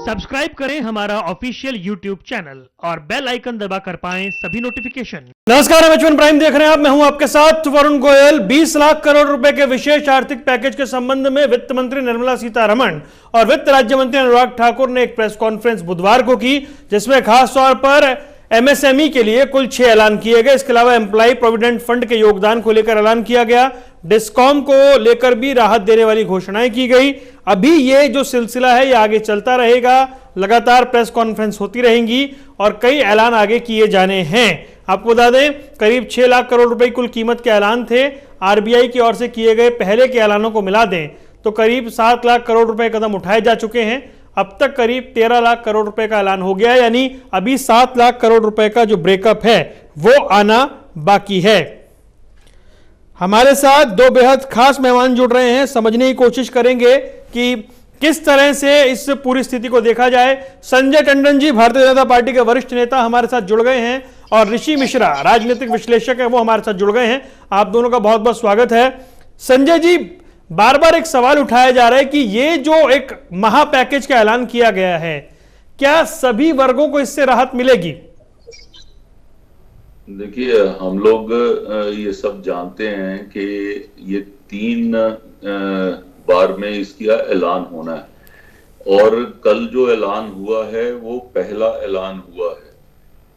Subscribe करें हमारा official YouTube channel और बेल आइकन दबाकर पाएं सभी नोटिफिकेशन। नमस्कार, एच1 प्राइम देख रहे हैं आप। मैं हूं आपके साथ वरुण गोयल। 20 लाख करोड़ रुपए के विशेष आर्थिक पैकेज के संबंध में वित्त मंत्री निर्मला सीतारमण और वित्त राज्य मंत्री अनुराग ठाकुर ने एक प्रेस कॉन्फ्रेंस बुधवार को की, जिसमें खास तौर पर एमएसएमई के लिए कुल 6 ऐलान किए गए। इसके अलावा एम्प्लॉय प्रोविडेंट फंड के योगदान को लेकर ऐलान किया गया। डिस्कॉम को लेकर भी राहत देने वाली घोषणाएं की गई। अभी ये जो सिलसिला है ये आगे चलता रहेगा, लगातार प्रेस कॉन्फ्रेंस होती रहेंगी और कई ऐलान आगे किए जाने हैं। आपको बता दें, करीब 6 लाख करोड़ रुपए कुल कीमत के ऐलान थे। आरबीआई की ओर से किए गए पहले के ऐलानों को मिला दें तो करीब 7 लाख करोड़ रुपए कदम उठाए जा चुके हैं। अब तक करीब 13 लाख करोड़ रुपए का ऐलान हो गया है, यानी अभी 7 लाख करोड़ रुपए का जो ब्रेकअप है वो आना बाकी है। हमारे साथ दो बेहद खास मेहमान जुड़ रहे हैं। समझने की कोशिश करेंगे कि किस तरह से इस पूरी स्थिति को देखा जाए। संजय टंडन जी, भारतीय जनता पार्टी के वरिष्ठ नेता, हमारे साथ जुड़ गए हैं और ऋषि मिश्रा, राजनीतिक विश्लेषक है, वो हमारे साथ जुड़ गए हैं। आप दोनों का बहुत बहुत स्वागत है। संजय जी, बार बार एक सवाल उठाया जा रहा है कि ये जो एक महा पैकेज का ऐलान किया गया है, क्या सभी वर्गों को इससे राहत मिलेगी? देखिए, हम लोग ये सब जानते हैं कि ये 3 बार में इसका ऐलान होना है और कल जो ऐलान हुआ है वो पहला ऐलान हुआ है।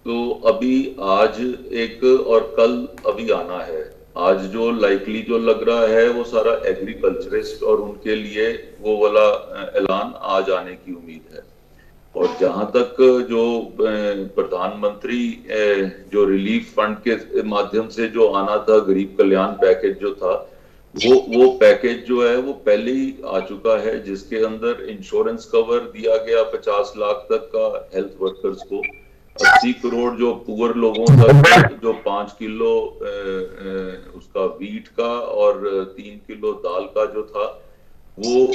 तो अभी आज एक और कल अभी आना है। आज जो लाइकली जो लग रहा है वो सारा एग्रीकल्चरिस्ट और उनके लिए वो वाला ऐलान आज आने की उम्मीद है। और जहां तक जो प्रधानमंत्री जो रिलीफ फंड के माध्यम से जो आना था, गरीब कल्याण पैकेज जो था, वो पैकेज जो है वो पहले ही आ चुका है, जिसके अंदर इंश्योरेंस कवर दिया गया 50 लाख तक का हेल्थ वर्कर्स को, 80 करोड़ जो पुअर लोगों तक जो 5 किलो उसका वीट का और 3 किलो दाल का जो था वो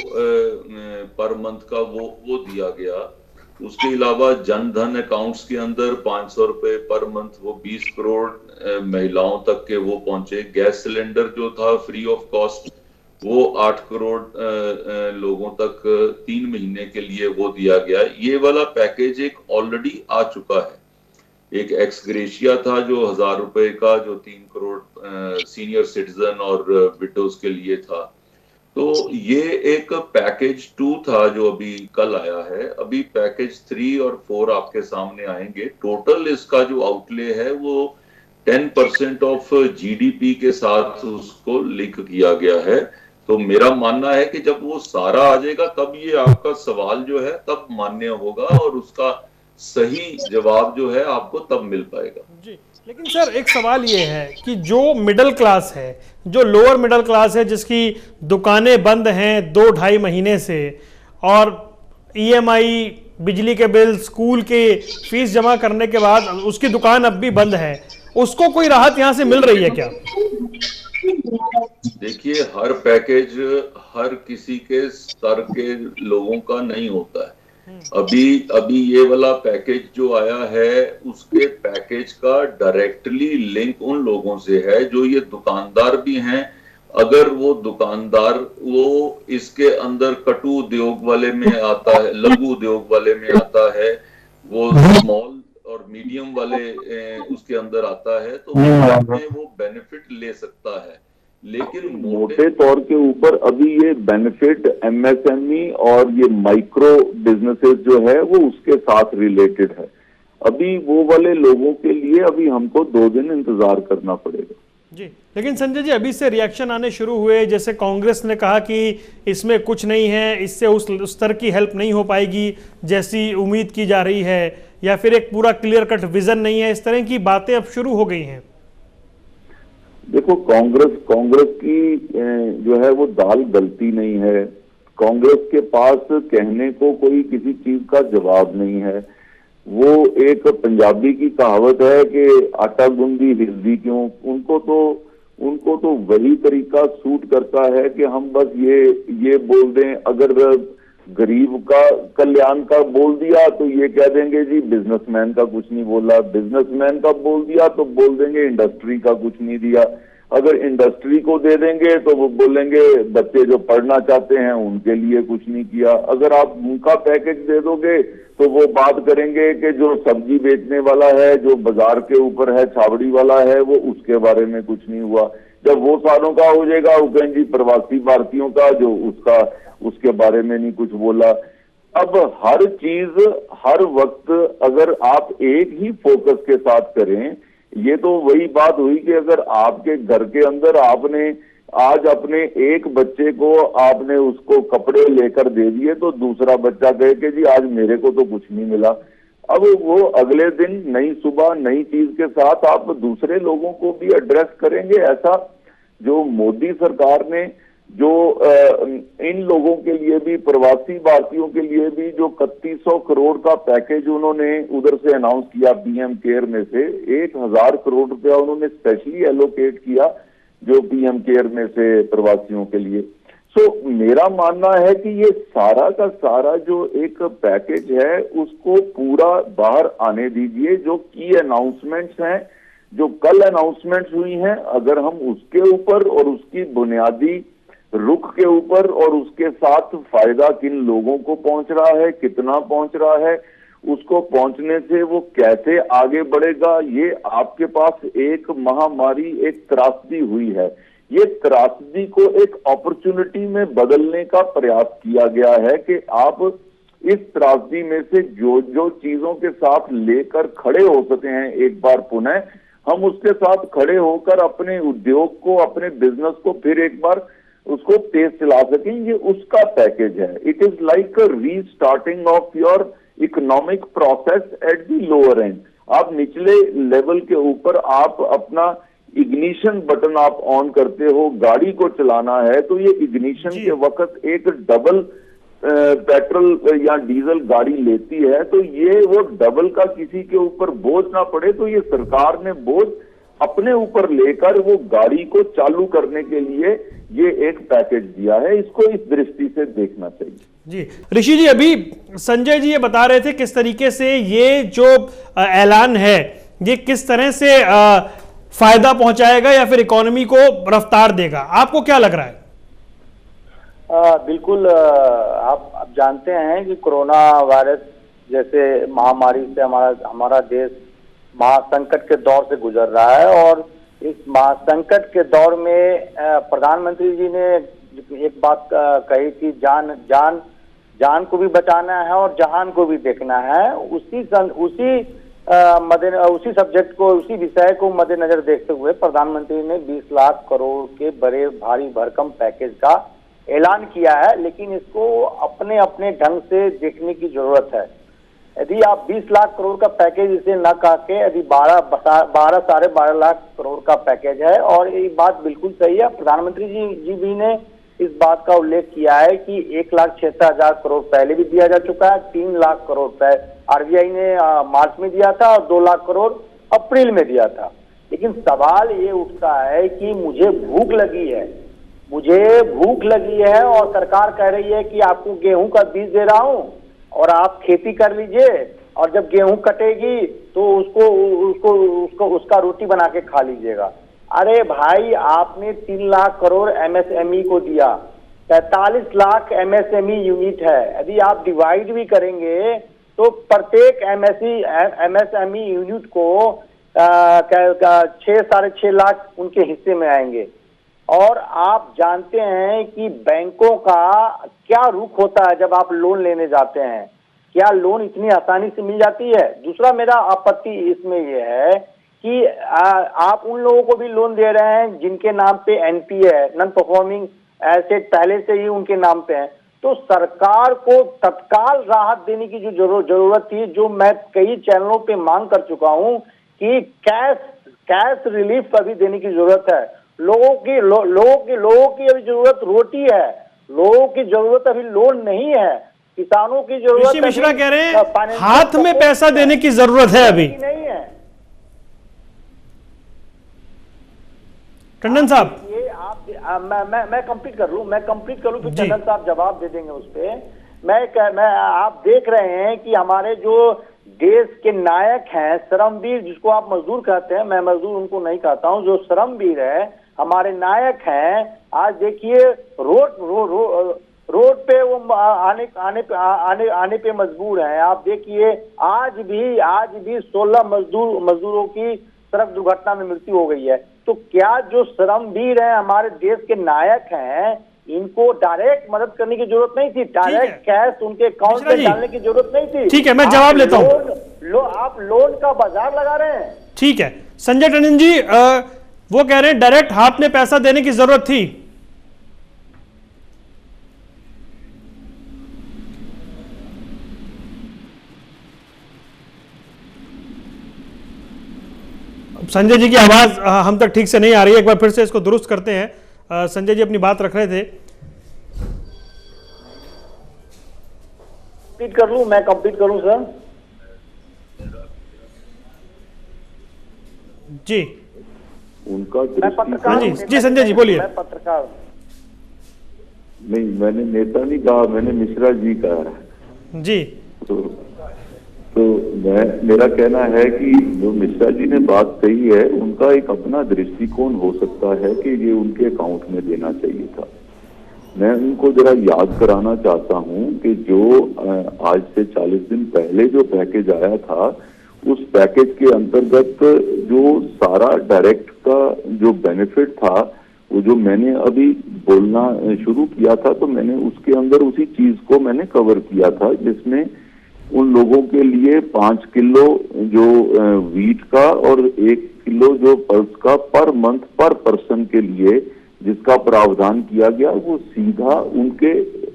पर मंथ का वो दिया गया। उसके अलावा जनधन अकाउंट्स के अंदर 500 रुपए पर मंथ, वो 20 करोड़ महिलाओं तक के वो पहुंचे। गैस सिलेंडर जो था फ्री ऑफ कॉस्ट, वो 8 करोड़ लोगों तक 3 महीने के लिए वो दिया गया। ये वाला पैकेज एक ऑलरेडी आ चुका है। एक एक्स ग्रेशिया था जो 1000 रुपए का, जो 3 करोड़ सीनियर सिटीजन और विडोज के लिए था। तो ये एक पैकेज 2 था जो अभी कल आया है। अभी पैकेज 3 और 4 आपके सामने आएंगे। टोटल इसका जो आउटले है वो 10% ऑफ जीडीपी के साथ उसको लिंक किया गया है। तो मेरा मानना है कि जब वो सारा आ जाएगा तब ये आपका सवाल जो है तब मान्य होगा और उसका सही जवाब जो है आपको तब मिल पाएगा जी। लेकिन सर, एक सवाल ये है कि जो मिडिल क्लास है, जो लोअर मिडिल क्लास है, जिसकी दुकानें बंद हैं 2-2.5 महीने से और ईएमआई, बिजली के बिल, स्कूल के फीस जमा करने के बाद उसकी दुकान अब भी बंद है, उसको कोई राहत यहां से मिल रही है क्या? देखिए, हर पैकेज हर किसी के स्तर के लोगों का नहीं होता है। अभी ये वाला पैकेज जो आया है उसके पैकेज का डायरेक्टली लिंक उन लोगों से है जो ये दुकानदार भी हैं। अगर वो दुकानदार वो इसके अंदर कटु उद्योग वाले में आता है, लघु उद्योग वाले में आता है, वो स्मॉल और मीडियम वाले उसके अंदर आता है, तो वो बेनिफिट ले सकता है। लेकिन मोटे तौर के ऊपर अभी ये बेनिफिट एमएसएमई और ये माइक्रो बिजनेसेस जो है वो उसके साथ रिलेटेड है। अभी वो वाले लोगों के लिए अभी हमको 2 दिन इंतजार करना पड़ेगा जी। लेकिन संजय जी, अभी से रिएक्शन आने शुरू हुए। जैसे कांग्रेस ने कहा कि इसमें कुछ नहीं है, इससे उस स्तर की हेल्प नहीं हो पाएगी जैसी उम्मीद की जा रही है, या फिर एक पूरा क्लियर कट विजन नहीं है। इस तरह की बातें अब शुरू हो गई हैं। देखो, कांग्रेस की जो है वो दाल गलती नहीं है। कांग्रेस के पास कहने को कोई किसी चीज का जवाब नहीं है। वो एक पंजाबी की कहावत है कि आटा गूंदी हिलदी क्यों। उनको तो वही तरीका सूट करता है कि हम बस ये बोल दें। अगर गरीब का कल्याण का बोल दिया तो ये कह देंगे जी बिजनेसमैन का कुछ नहीं बोला, बिजनेसमैन का बोल दिया तो बोल देंगे इंडस्ट्री का कुछ नहीं दिया। अगर इंडस्ट्री को दे देंगे तो वो बोलेंगे बच्चे जो पढ़ना चाहते हैं उनके लिए कुछ नहीं किया। अगर आप उनका पैकेज दे दोगे तो वो बात करेंगे कि जो सब्जी बेचने वाला है, जो बाजार के ऊपर है, छावड़ी वाला है, वो उसके बारे में कुछ नहीं हुआ। जब वो सालों का हो जाएगा वो कहेंगे जी प्रवासी भारतीयों का जो उसके बारे में नहीं कुछ बोला। अब हर चीज हर वक्त अगर आप एक ही फोकस के साथ करें, ये तो वही बात हुई कि अगर आपके घर के अंदर आपने आज अपने एक बच्चे को आपने उसको कपड़े लेकर दे दिए तो दूसरा बच्चा कहे कि जी आज मेरे को तो कुछ नहीं मिला। अब वो अगले दिन नई सुबह नई चीज के साथ आप दूसरे लोगों को भी एड्रेस करेंगे। ऐसा जो मोदी सरकार ने जो इन लोगों के लिए भी, प्रवासी भारतीयों के लिए भी जो 3100 करोड़ का पैकेज उन्होंने उधर से अनाउंस किया, पीएम केयर में से 1000 करोड़ रुपया उन्होंने स्पेशली एलोकेट किया जो पीएम केयर में से प्रवासियों के लिए। सो मेरा मानना है कि ये सारा का सारा जो एक पैकेज है उसको पूरा बाहर आने दीजिए। जो की अनाउंसमेंट्स हैं, जो कल अनाउंसमेंट्स हुई हैं, अगर हम उसके ऊपर और उसकी बुनियादी रुख के ऊपर और उसके साथ फायदा किन लोगों को पहुंच रहा है, कितना पहुंच रहा है, उसको पहुंचने से वो कैसे आगे बढ़ेगा, ये आपके पास एक महामारी, एक त्रासदी हुई है, ये त्रासदी को एक अपॉर्चुनिटी में बदलने का प्रयास किया गया है कि आप इस त्रासदी में से जो जो चीजों के साथ लेकर खड़े हो सके हैं, एक बार पुनः हम उसके साथ खड़े होकर अपने उद्योग को, अपने बिजनेस को फिर एक बार उसको तेज चला सकें, ये उसका पैकेज है। It is like a restarting of your economic process at the lower and. आप निचले लेवल के ऊपर आप अपना इग्निशन बटन आप ऑन करते हो, गाड़ी को चलाना है तो ये इग्निशन के वक्त एक डबल पेट्रोल या डीजल गाड़ी लेती है तो ये वो डबल का किसी के ऊपर बोझ ना पड़े, तो ये सरकार ने बोझ अपने ऊपर लेकर वो गाड़ी को चालू करने के लिए ये एक पैकेज दिया है। इसको इस दृष्टि से देखना चाहिए। जी ऋषि जी, अभी संजय जी ये बता रहे थे किस तरीके से ये जो ऐलान है ये किस तरह से फायदा पहुंचाएगा या फिर इकोनॉमी को रफ्तार देगा, आपको क्या लग रहा है? बिल्कुल, आप जानते हैं कि कोरोना वायरस जैसे महामारी से हमारा देश महासंकट के दौर से गुजर रहा है और इस महासंकट के दौर में प्रधानमंत्री जी ने एक बात कही थी, जान को भी बचाना है और जहान को भी देखना है। उसी सब्जेक्ट को, उसी विषय को मद्देनजर देखते हुए प्रधानमंत्री ने 20 लाख करोड़ के बड़े भारी भरकम पैकेज का ऐलान किया है, लेकिन इसको अपने अपने ढंग से देखने की जरूरत है। यदि आप 20 लाख करोड़ का पैकेज इसे न कह के यदि 12-12.5 लाख करोड़ का पैकेज है, और ये बात बिल्कुल सही है, प्रधानमंत्री जी भी ने इस बात का उल्लेख किया है कि 1,76,000 करोड़ पहले भी दिया जा चुका है, 3 लाख करोड़ आरबीआई ने मार्च में दिया था और 2 लाख करोड़ अप्रैल में दिया था। लेकिन सवाल ये उठता है कि मुझे भूख लगी है और सरकार कह रही है कि आपको गेहूं का बीज दे रहा हूं और आप खेती कर लीजिए और जब गेहूं कटेगी तो उसका रोटी बना के खा लीजिएगा। अरे भाई, आपने 3 लाख करोड़ एमएसएमई को दिया, 45 लाख एमएसएमई यूनिट है। यदि आप डिवाइड भी करेंगे तो प्रत्येक एमएसएमई यूनिट को 6-6.5 लाख उनके हिस्से में आएंगे। और आप जानते हैं कि बैंकों का क्या रुख होता है जब आप लोन लेने जाते हैं, क्या लोन इतनी आसानी से मिल जाती है? दूसरा मेरा आपत्ति इसमें यह है कि आप उन लोगों को भी लोन दे रहे हैं जिनके नाम पे एनपीए है, नॉन परफॉर्मिंग एसेट, पहले से ही उनके नाम पे है। तो सरकार को तत्काल राहत देने की जो जरूरत थी, जो मैं कई चैनलों पे मांग कर चुका हूं कि कैश रिलीफ अभी देने की जरूरत है। लोगों की अभी जरूरत रोटी है, लोगों की जरूरत अभी लोन नहीं है, किसानों की जरूरत मिश्रा कह रहे हैं हाथ में पैसा देने की जरूरत है, अभी नहीं है। टंडन साहब, ये आप मैं कंप्लीट कर लूं फिर टंडन साहब जवाब दे देंगे उस पे। मैं आप देख रहे हैं कि हमारे जो देश के नायक हैं, श्रमवीर, जिसको आप मजदूर कहते हैं, मैं मजदूर उनको नहीं कहता हूं, जो श्रमवीर है, हमारे नायक हैं, आज देखिए रोड पे वो आने पे मजबूर हैं। आप देखिए आज भी 16 मजदूरों की सड़क दुर्घटना में मृत्यु हो गई है। तो क्या जो श्रमवीर हैं, हमारे देश के नायक हैं, इनको डायरेक्ट मदद करने की जरूरत नहीं थी, डायरेक्ट कैश उनके अकाउंट में डालने की जरूरत नहीं थी। ठीक है, मैं जवाब लेता हूं। आप लोन का बाजार लगा रहे हैं। ठीक है संजय टंडन जी, वो कह रहे हैं डायरेक्ट हाथ में पैसा देने की जरूरत थी। संजय जी की आवाज हम तक ठीक से नहीं आ रही है, एक बार फिर से इसको दुरुस्त करते हैं। संजय जी अपनी बात रख रहे थे। मैं कंप्लीट कर लूं सर जी। उनका हाँ जी संजय जी बोलिए। मैं पत्रकार नहीं, मैंने नेता नहीं कहा, मैंने मिश्रा जी कहा जी। तो मेरा कहना है कि जो मिश्रा जी ने बात कही है, उनका एक अपना दृष्टिकोण हो सकता है कि ये उनके अकाउंट में देना चाहिए था। मैं उनको जरा याद कराना चाहता हूं कि जो आज से 40 दिन पहले जो पैकेज आया था, उस पैकेज के अंतर्गत जो सारा डायरेक्ट का जो बेनिफिट था, वो जो मैंने अभी बोलना शुरू किया था, तो मैंने उसके अंदर उसी चीज को मैंने कवर किया था, जिसमें उन लोगों के लिए 5 किलो जो वीट का और 1 किलो जो पल्स का पर मंथ पर पर्सन के लिए जिसका प्रावधान किया गया, वो सीधा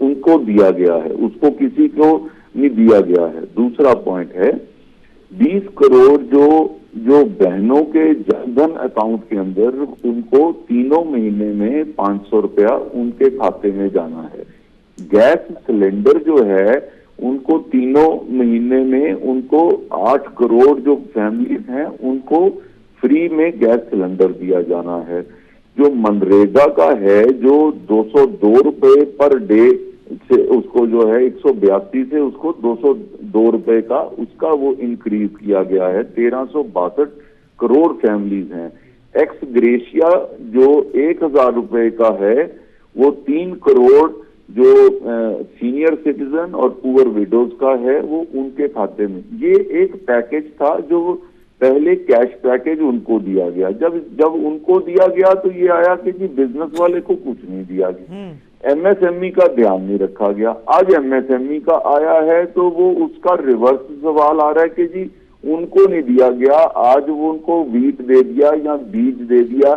उनको दिया गया है, उसको किसी को नहीं दिया गया है। दूसरा पॉइंट है 20 करोड़ जो बहनों के जनधन अकाउंट के अंदर उनको 3 महीने में 500 रुपया उनके खाते में जाना है। गैस सिलेंडर जो है उनको 3 महीने में उनको 8 करोड़ जो फैमिलीज हैं उनको फ्री में गैस सिलेंडर दिया जाना है। जो मनरेगा का है, जो 202 रुपए पर डे से उसको जो है 182 से उसको 202 रुपए का उसका वो इंक्रीज किया गया है। 1362 करोड़ फैमिलीज हैं। एक्स ग्रेशिया जो 1000 रुपए का है, वो 3 करोड़ जो सीनियर सिटीजन और पुअर विडोज का है, वो उनके खाते में। ये एक पैकेज था जो पहले कैश पैकेज उनको दिया गया। जब उनको दिया गया तो ये आया कि जी बिजनेस वाले को कुछ नहीं दिया गया, एमएसएमई का ध्यान नहीं रखा गया। आज एमएसएमई का आया है तो वो उसका रिवर्स सवाल आ रहा है कि जी उनको नहीं दिया गया। आज वो उनको वीट दे दिया या बीज दे दिया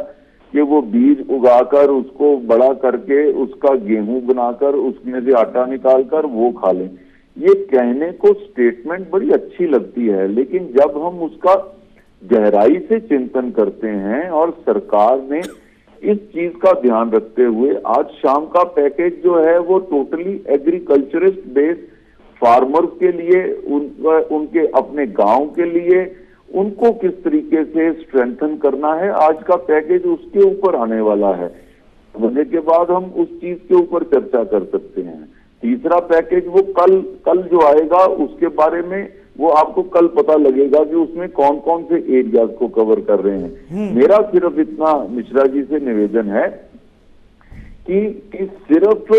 कि वो बीज उगाकर उसको बड़ा करके उसका गेहूं बनाकर उसमें से आटा निकालकर वो खा लें। ये कहने को स्टेटमेंट बड़ी अच्छी लगती है, लेकिन जब हम उसका गहराई से चिंतन करते हैं और सरकार ने इस चीज का ध्यान रखते हुए आज शाम का पैकेज जो है वो टोटली एग्रीकल्चरिस्ट बेस्ड फार्मर्स के लिए, उनके अपने गांव के लिए, उनको किस तरीके से स्ट्रेंथन करना है, आज का पैकेज उसके ऊपर आने वाला है। होने के बाद हम उस चीज के ऊपर चर्चा कर सकते हैं। तीसरा पैकेज वो कल जो आएगा उसके बारे में वो आपको कल पता लगेगा कि उसमें कौन कौन से एरियाज को कवर कर रहे हैं। मेरा सिर्फ इतना मिश्रा जी से निवेदन है कि सिर्फ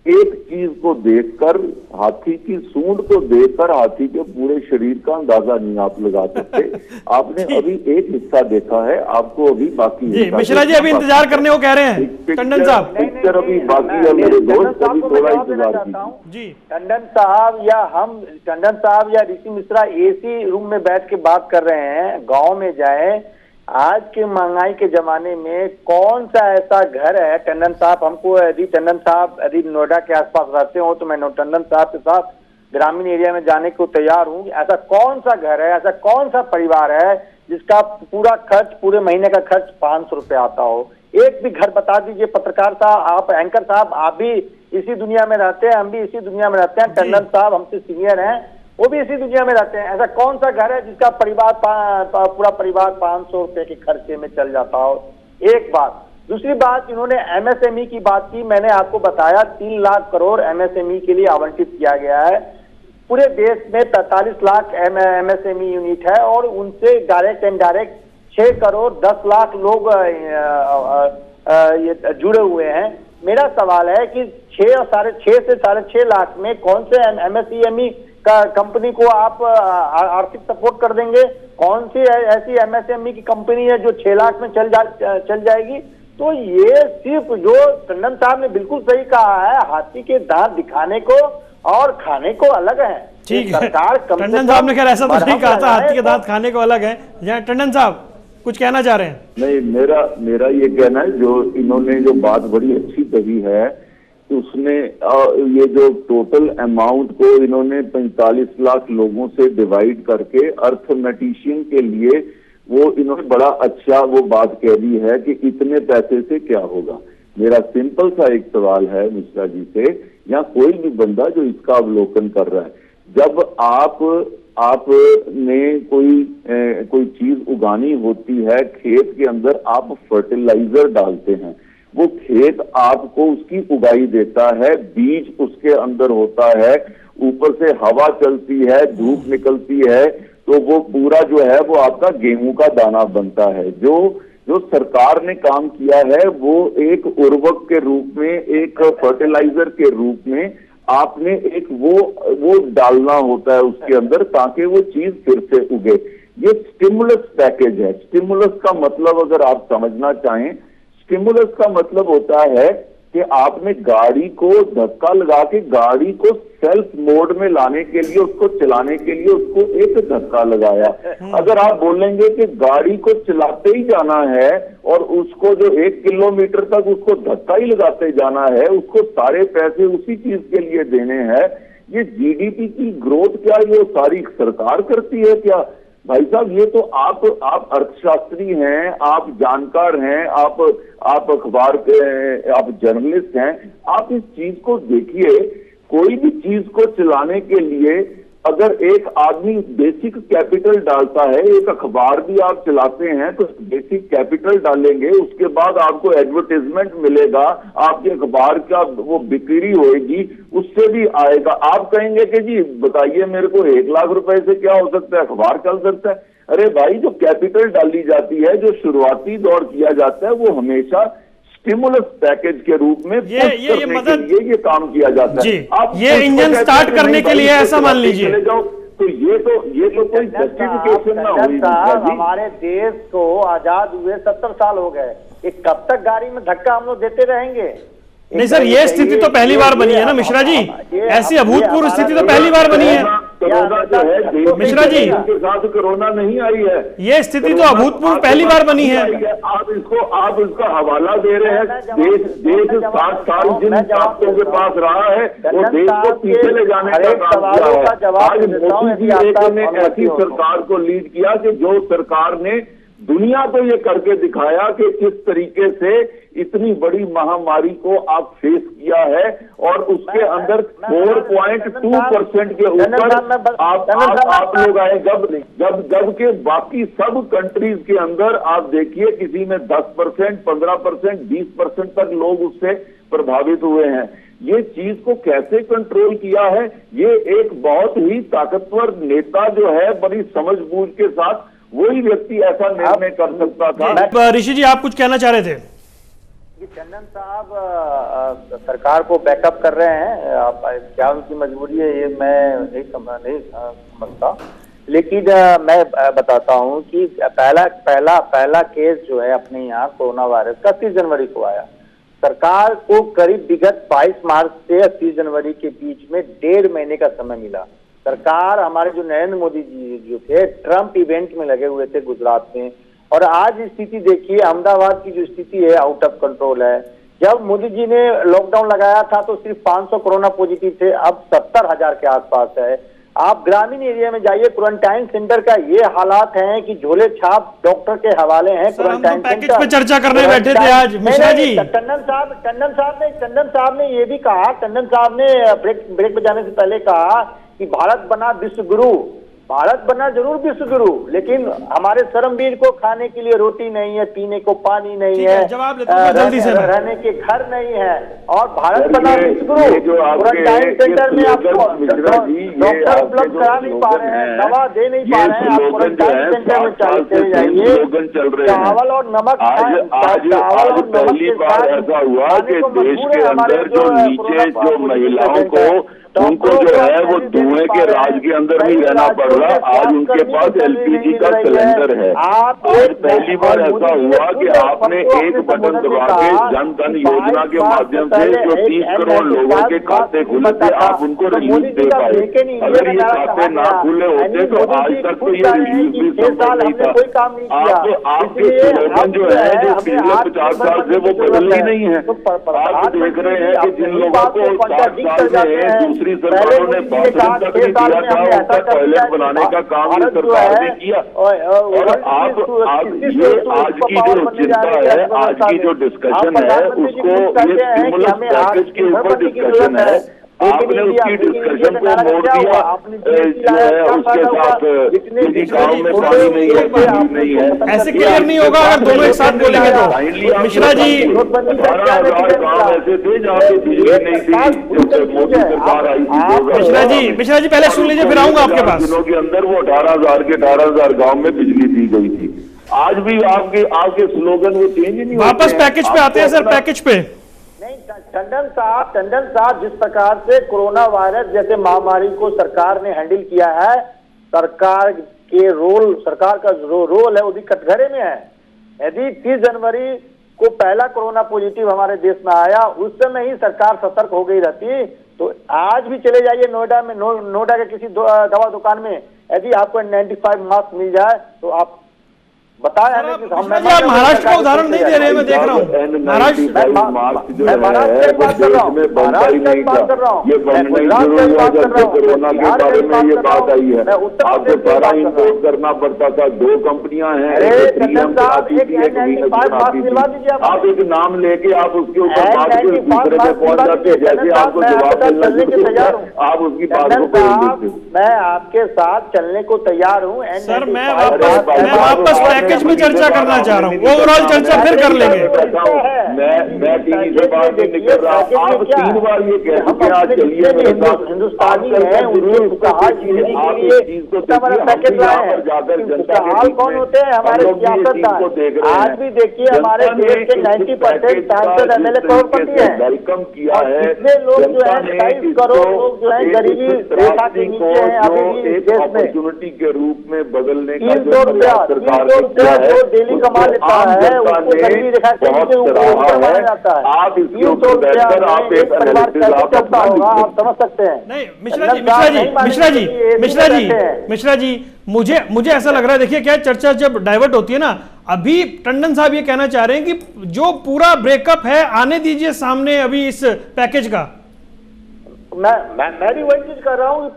एक चीज को देखकर, हाथी की सूंड को देखकर हाथी के पूरे शरीर का अंदाजा नहीं आप लगा सकते। आपने अभी एक हिस्सा देखा है, आपको अभी बाकी जी मिश्रा जी अभी इंतजार करने को कह रहे हैं टंडन साहब। पिक्चर अभी बाकी है मेरे दोस्त, अभी थोड़ा इंतजार कीजिए। टंडन साहब या ऋषि मिश्रा एसी रूम में बैठ के बात कर रहे हैं, गाँव में जाए। आज के महंगाई के जमाने में कौन सा ऐसा घर है टंडन साहब, हमको यदि नोएडा के आसपास रहते हो तो मैं टंडन साहब के साथ ग्रामीण एरिया में जाने को तैयार हूँ। ऐसा कौन सा घर है, ऐसा कौन सा परिवार है जिसका पूरा खर्च, पूरे महीने का खर्च 500 रुपये आता हो? एक भी घर बता दीजिए। पत्रकार साहब, आप एंकर साहब, आप भी इसी दुनिया में रहते हैं, हम भी इसी दुनिया में रहते हैं। टंडन साहब हमसे सीनियर हैं, वो भी इसी दुनिया में रहते हैं। ऐसा कौन सा घर है जिसका पूरा परिवार 500 रुपए के खर्चे में चल जाता हो? एक बात। दूसरी बात, इन्होंने एमएसएमई की बात की। मैंने आपको बताया 3 लाख करोड़ एमएसएमई के लिए आवंटित किया गया है। पूरे देश में 45 लाख एमएसएमई यूनिट है और उनसे direct and direct 6 crore 10 lakh लोग ये जुड़े हुए हैं। मेरा सवाल है कि 6 से 6.5 लाख में कौन से एमएसएमई का कंपनी को आप आर्थिक सपोर्ट कर देंगे? कौन सी ऐसी एमएसएमई की कंपनी है जो 6 लाख में चल जाएगी? तो ये सिर्फ जो टंडन साहब ने बिल्कुल सही कहा है, हाथी के दांत दिखाने को और खाने को अलग है। ठीक है, सरकार टंडन साहब ने खैर ऐसा तो नहीं कहा था, हाथी के दांत खाने को अलग है। टंडन साहब कुछ कहना चाह रहे हैं? नहीं, मेरा ये कहना है, जो इन्होंने जो बात बड़ी अच्छी कही है कि उसने ये जो टोटल अमाउंट को इन्होंने 45 लाख लोगों से डिवाइड करके अर्थमेटिशियन के लिए वो इन्होंने बड़ा अच्छा वो बात कह दी है कि इतने पैसे से क्या होगा। मेरा सिंपल सा एक सवाल है मिश्रा जी से, या कोई भी बंदा जो इसका अवलोकन कर रहा है, जब आपने कोई चीज उगानी होती है, खेत के अंदर आप फर्टिलाइजर डालते हैं, वो खेत आपको उसकी उगाई देता है, बीज उसके अंदर होता है, ऊपर से हवा चलती है, धूप निकलती है, तो वो पूरा जो है वो आपका गेहूं का दाना बनता है। जो सरकार ने काम किया है वो एक उर्वरक के रूप में, एक फर्टिलाइजर के रूप में आपने एक वो डालना होता है उसके अंदर, ताकि वो चीज फिर से उगे। ये स्टिमुलस पैकेज है। स्टिमुलस का मतलब अगर आप समझना चाहें, स्टिमुलस का मतलब होता है कि आपने गाड़ी को धक्का लगा के गाड़ी को सेल्फ मोड में लाने के लिए, उसको चलाने के लिए उसको एक धक्का लगाया। अगर आप बोलेंगे कि गाड़ी को चलाते ही जाना है और उसको जो 1 किलोमीटर तक उसको धक्का ही लगाते जाना है, उसको सारे पैसे उसी चीज के लिए देने हैं, ये जीडीपी की ग्रोथ क्या ये सारी सरकार करती है क्या? भाई साहब, ये तो आप अर्थशास्त्री हैं, आप जानकार हैं, आप अखबार के, आप जर्नलिस्ट हैं, आप इस चीज को देखिए। कोई भी चीज को चलाने के लिए अगर एक आदमी बेसिक कैपिटल डालता है, एक अखबार भी आप चलाते हैं तो बेसिक कैपिटल डालेंगे, उसके बाद आपको एडवर्टाइजमेंट मिलेगा, आपके अखबार का वो बिक्री होएगी, उससे भी आएगा। आप कहेंगे कि जी बताइए मेरे को 1 लाख रुपए से क्या हो सकता है, अखबार चल सकता है? अरे भाई, जो कैपिटल डाली जाती है, जो शुरुआती दौर किया जाता है, वो हमेशा स्टिमुलस पैकेज के रूप में ये मदद ये काम किया जाता है। आप ये इंजन स्टार्ट करने के लिए ऐसा मान लीजिए, तो ये तो कोई जस्टिफिकेशन ना हुई। हमारे देश को आजाद हुए 70 साल हो गए, ये कब तक गाड़ी में धक्का हम लोग देते रहेंगे? नहीं सर, ये स्थिति तो पहली बार बनी है ना मिश्रा जी, ऐसी अभूतपूर्व स्थिति तो पहली बार बनी है मिश्रा जी। के साथ कोरोना नहीं आई है, ये स्थिति तो अभूतपूर्व पहली बार बनी है। आप इसका हवाला दे रहे हैं। देश 60 साल जिन ताकतों के पास रहा है वो देश को पीछे ले जाने का काम किया है। आज मोदी जी ने ऐसी सरकार को लीड किया कि जो सरकार ने दुनिया को ये करके दिखाया कि किस तरीके से इतनी बड़ी महामारी को आप फेस किया है, और उसके अंदर 4.2% के ऊपर आप लोग आए, जब के बाकी सब कंट्रीज के अंदर आप देखिए किसी में 10%, 15%, 20% तक लोग उससे प्रभावित हुए हैं। ये चीज को कैसे कंट्रोल किया है, ये एक बहुत ही ताकतवर नेता जो है बड़ी समझबूझ के साथ वही व्यक्ति ऐसा निर्णय कर सकता था। ऋषि जी, आप कुछ कहना चाह रहे थे? टंडन साहब सरकार को बैकअप कर रहे हैं, आप क्या उनकी मजबूरी है ये मैं नहीं समझता, लेकिन मैं बताता हूं कि पहला केस जो है अपने यहाँ कोरोना वायरस का 30 जनवरी को आया। सरकार को करीब विगत 22 मार्च से 30 जनवरी के बीच में 1.5 महीने का समय मिला। सरकार, हमारे जो नरेंद्र मोदी जी जो थे, ट्रंप इवेंट में लगे हुए थे गुजरात में, और आज स्थिति देखिए, अहमदाबाद की जो स्थिति है आउट ऑफ कंट्रोल है। जब मोदी जी ने लॉकडाउन लगाया था तो सिर्फ 500 कोरोना पॉजिटिव थे, अब 70,000 के आसपास है। आप ग्रामीण एरिया में जाइए, क्वारंटाइन सेंटर का ये हालात हैं कि झोले छाप डॉक्टर के हवाले हैं। क्वारंटाइन पैकेज पे चर्चा करने बैठे थे आज मिश्रा जी। टंडन साहब ने ये भी कहा, टंडन साहब ने ब्रेक पे जाने से पहले कहा कि भारत बना विश्व गुरु, भारत बना जरूर विश्व गुरु, लेकिन हमारे धर्मवीर को खाने के लिए रोटी नहीं है, पीने को पानी नहीं ठीक है, जवाब लेता हूं जल्दी से मैं। रहने के घर नहीं है, और भारत बना विश्व गुरु। जो क्वारंटाइन सेंटर में आपको डॉक्टर उपलब्ध करा नहीं पा रहे हैं, दवा दे नहीं पा रहे हैं, आप क्वारंटाइन सेंटर में चले जाइए, चावल और नमक आज पहली बार ऐसा हुआ कि देश के अंदर जो नीचे जो महिलाओं को उनको जो है वो धुएं के राज के अंदर नहीं रहना पड़ रहा, आज उनके पास एलपीजी का सिलेंडर है। आज पहली बार ऐसा हुआ कि आपने एक बटन दबा के जन धन योजना के माध्यम से जो 30 करोड़ लोगों के खाते खुले थे आप उनको रिलीफ दे पाए। अगर ये खाते ना खुले होते तो आज तक तो ये रिलीफ भी संभव नहीं था। आपके स्लोगन जो है जो पिछले 50 साल से वो बदल ही नहीं है। आप देख रहे हैं कि जिन लोगों को 60 साल में दूसरी सरकारों ने बाथरूम तक नहीं दिया था उनका टॉयलेट बनाने का काम ये सरकार ने किया। और आप ये आज की जो चिंता है, आज की जो डिस्कशन है उसको ये स्टिमुलस पैकेज के ऊपर डिस्कशन है, आपने उसकी डिस्कशन को मोड़ दिया जो है उसके साथ किसी गांव में पानी नहीं है, बिजली नहीं है। ऐसे क्लियर नहीं होगा अगर दोनों एक साथ बोलेंगे तो। मिश्रा जी 18,000 गाँव ऐसे थे जहाँ पे बिजली नहीं थी, मोदी सरकार आई थी। मिश्रा जी पहले सुन लीजिए फिर आऊंगा आपके पास। दिनों के अंदर वो 18,000 गाँव में बिजली दी गई थी। आज भी आपके स्लोगन वो चेंज नहीं होते। वापस पैकेज पे आते हैं सर, पैकेज पे नहीं। टंडन साहब जिस प्रकार से कोरोना वायरस जैसे महामारी को सरकार ने हैंडल किया है, सरकार का जो रोल है वो भी कटघरे में है। यदि 30 जनवरी को पहला कोरोना पॉजिटिव हमारे देश में आया, उस समय ही सरकार सतर्क हो गई रहती तो आज भी चले जाइए नोएडा के किसी दवा दुकान में, यदि आपको 95 मास्क मिल जाए तो आप बताया है ना कि हम महाराष्ट्र का उदाहरण नहीं दे रहे हैं, मैं देख रहा हूँ महाराष्ट्र मास्क जो है में बनता ही नहीं था, ये बनना ही जरूर हुआ जब से कोरोना के बारे में ये बात आई है। आपको सारा इम्पोर्ट करना पड़ता था, 2 कंपनियां हैं, आप एक नाम लेके आप उसके ऊपर बात के दूसरे पे पहुंच जाते हैं, जैसे आपको जवाब मिलना आप उसकी बात को। मैं आपके साथ चलने को तैयार हूँ सर। मैं वापस पैकेज में चर्चा करना चाह रहा हूँ, ओवरऑल चर्चा फिर कर लेंगे। मैं टीवी से बात नहीं कर रहा, आप 3 बार ये कह चुके हैं आज चलिए हिंदुस्तानी है उन्हें जाकर जनता कौन होते हैं हमारे सियासतदान। आज भी देखिए हमारे देश के 90% सांसद एमएलए करोड़पति है, वेलकम किया है। कितने लोग जो है 22 करोड़ लोग जो है गरीबी रेखा के नीचे हैं अभी भी देश में। अपॉर्चुनिटी के रूप में बदलने का 300 रुपया जो डेली कमा लेता है उसको गरीबी रेखा के नीचे ऊपर माना जाता है। आप इसके ऊपर बैठकर आप एक एनालिसिस आप चलता होगा, आप समझ सकते हैं। नहीं मिश्रा जी मुझे ऐसा लग रहा है, देखिए क्या चर्चा जब डाइवर्ट होती है ना, अभी टंडन साहब ये कहना चाह रहे हैं कि जो पूरा ब्रेकअप है आने दीजिए सामने अभी इस पैकेज का। मैं भी वही चीज कर रहा हूँ कि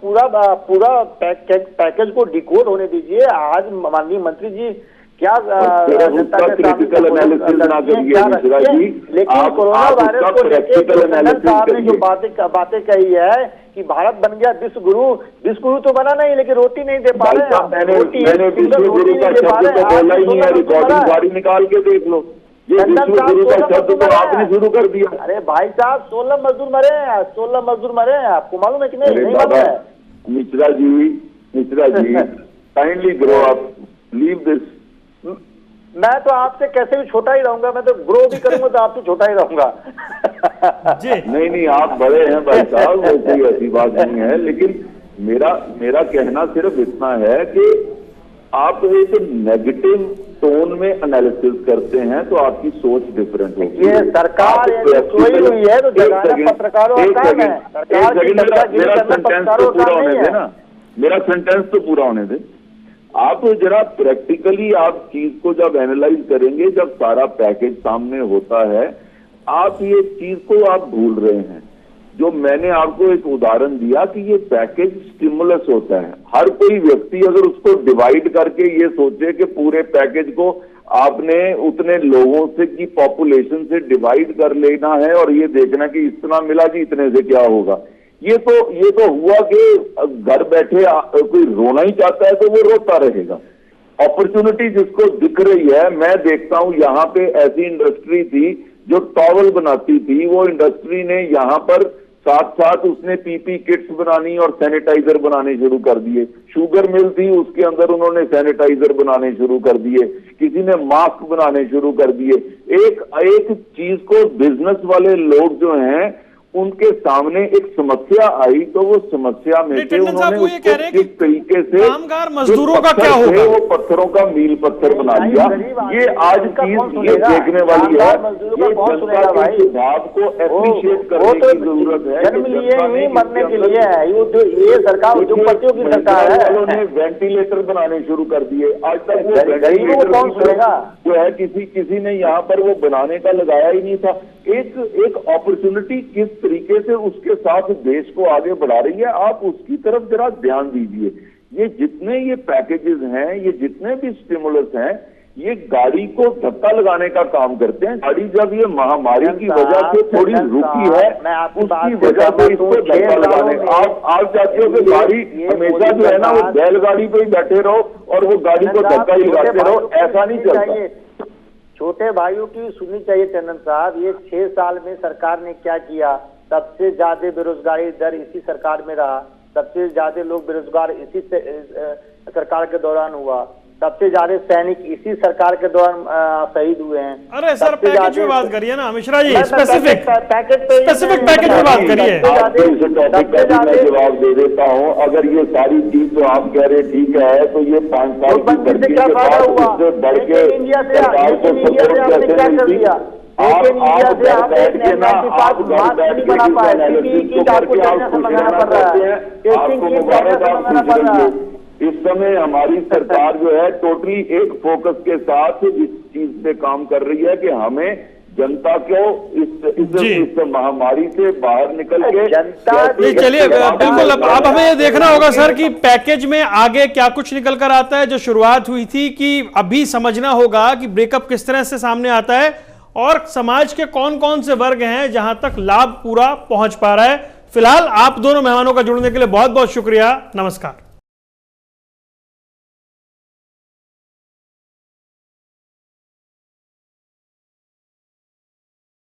पूरा पैकेज को डिकोड होने दीजिए। आज माननीय मंत्री जी क्या जनता के क्रिटिकल एनालिसिस ना करिए मिश्रा जी, लेकिन कोरोना वायरस को लेकर साहब ने जो बातें कही है कि भारत बन गया विश्व गुरु तो बना नहीं, लेकिन रोटी नहीं दे पा रहे हैं। मैंने विश्व गुरु का शब्द तो बोला ही नहीं है, रिकॉर्डिंग सारी निकाल के देख लो, ये विश्व गुरु का शब्द तो आपने शुरू कर दिया। अरे भाई साहब 16 मजदूर मरे हैं, आपको मालूम है कि नहीं मालूम है? Mishra ji kindly grow up, leave this. मैं तो आपसे कैसे भी छोटा ही रहूंगा, मैं तो ग्रो भी करूंगा तो आपसे छोटा ही रहूंगा। नहीं आप बड़े हैं भाई साहब, वो कोई ऐसी बात नहीं है, लेकिन मेरा कहना सिर्फ इतना है कि आप एक नेगेटिव टोन में एनालिसिस करते हैं तो आपकी सोच डिफरेंट होगी। ये सरकार सोई हुई है तो पत्रकारों का काम है। मेरा सेंटेंस तो पूरा होने दे। आप जरा प्रैक्टिकली आप चीज को जब एनालाइज करेंगे, जब सारा पैकेज सामने होता है, आप ये चीज को आप भूल रहे हैं। जो मैंने आपको एक उदाहरण दिया कि ये पैकेज स्टिमुलस होता है। हर कोई व्यक्ति अगर उसको डिवाइड करके ये सोचे कि पूरे पैकेज को आपने उतने लोगों से की पॉपुलेशन से डिवाइड कर लेना है और ये देखना कि इतना मिला जी इतने से क्या होगा, ये तो हुआ कि घर बैठे कोई रोना ही चाहता है तो वो रोता रहेगा। अपॉर्चुनिटी जिसको दिख रही है, मैं देखता हूं यहाँ पे ऐसी इंडस्ट्री थी जो टॉवल बनाती थी, वो इंडस्ट्री ने यहाँ पर साथ साथ उसने पीपी किट्स बनानी और सैनिटाइजर बनाने शुरू कर दिए। शुगर मिल थी, उसके अंदर उन्होंने सैनिटाइजर बनाने शुरू कर दिए, किसी ने मास्क बनाने शुरू कर दिए। एक एक चीज को बिजनेस वाले लोग जो हैं उनके सामने एक समस्या आई तो वो समस्या में से उन्होंने उसको किस तरीके से कामगार मजदूरों का क्या होगा, वो पत्थरों का मील पत्थर बना लिया। ये आज चीज ये देखने वाली है, ये जनता के सुझाव को एप्रिशिएट करने की जरूरत है। जन्म लिए ही मरने के लिए है ये सरकार, उद्योगपतियों की सरकार है। उन्होंने वेंटिलेटर बनाने शुरू कर दिए। आज तक वो गरीबों को कौन सुनेगा जो है किसी ने यहाँ पर वो बनाने का लगाया ही नहीं था। एक अपॉर्चुनिटी किस तरीके से उसके साथ देश को आगे बढ़ा रही है, आप उसकी तरफ जरा ध्यान दीजिए। ये जितने ये पैकेजेस हैं, ये जितने भी स्टिमुलस हैं, ये गाड़ी को धक्का लगाने का काम करते हैं। गाड़ी जब ये महामारी की वजह से थोड़ी रुकी है, उसकी वजह से इसको धक्का लगाने। आप चाहते हो कि गाड़ी हमेशा जो है ना वो बैलगाड़ी पे ही बैठे रहो और वो गाड़ी को धक्का ही लगाते रहो, ऐसा नहीं चलता। छोटे भाइयों की सुननी चाहिए टंडन साहब। ये 6 साल में सरकार ने क्या किया? सबसे ज्यादा बेरोजगारी दर इसी सरकार में रहा, सबसे ज्यादा लोग बेरोजगार इसी सरकार के दौरान हुआ, सबसे ज्यादा सैनिक इसी सरकार के दौरान शहीद हुए हैं। अरे सर पैकेज में बात करिए ना मिश्रा जी, स्पेसिफिक पैकेज में बात करिए। जवाब दे देता हूँ। अगर ये सारी चीज जो आप कह रहे ठीक है तो ये 5 साल की तरक्की के बाद उससे बढ़ के सरकार को सपोर्ट कैसे मिलती? आप बैठ के ना आप घर बैठ के आपको मुबारक आप इस समय हमारी सरकार जो है टोटली एक फोकस के साथ इस चीज पे काम कर रही है कि हमें जनता को इस महामारी से बाहर निकल के चलिए बिल्कुल। अब हमें ये देखना होगा सर कि पैकेज में आगे क्या कुछ निकल कर आता है। जो शुरुआत हुई थी कि अभी समझना होगा कि ब्रेकअप किस तरह से सामने आता है और समाज के कौन कौन से वर्ग हैं जहां तक लाभ पूरा पहुंच पा रहा है। फिलहाल आप दोनों मेहमानों का जुड़ने के लिए बहुत बहुत शुक्रिया। नमस्कार।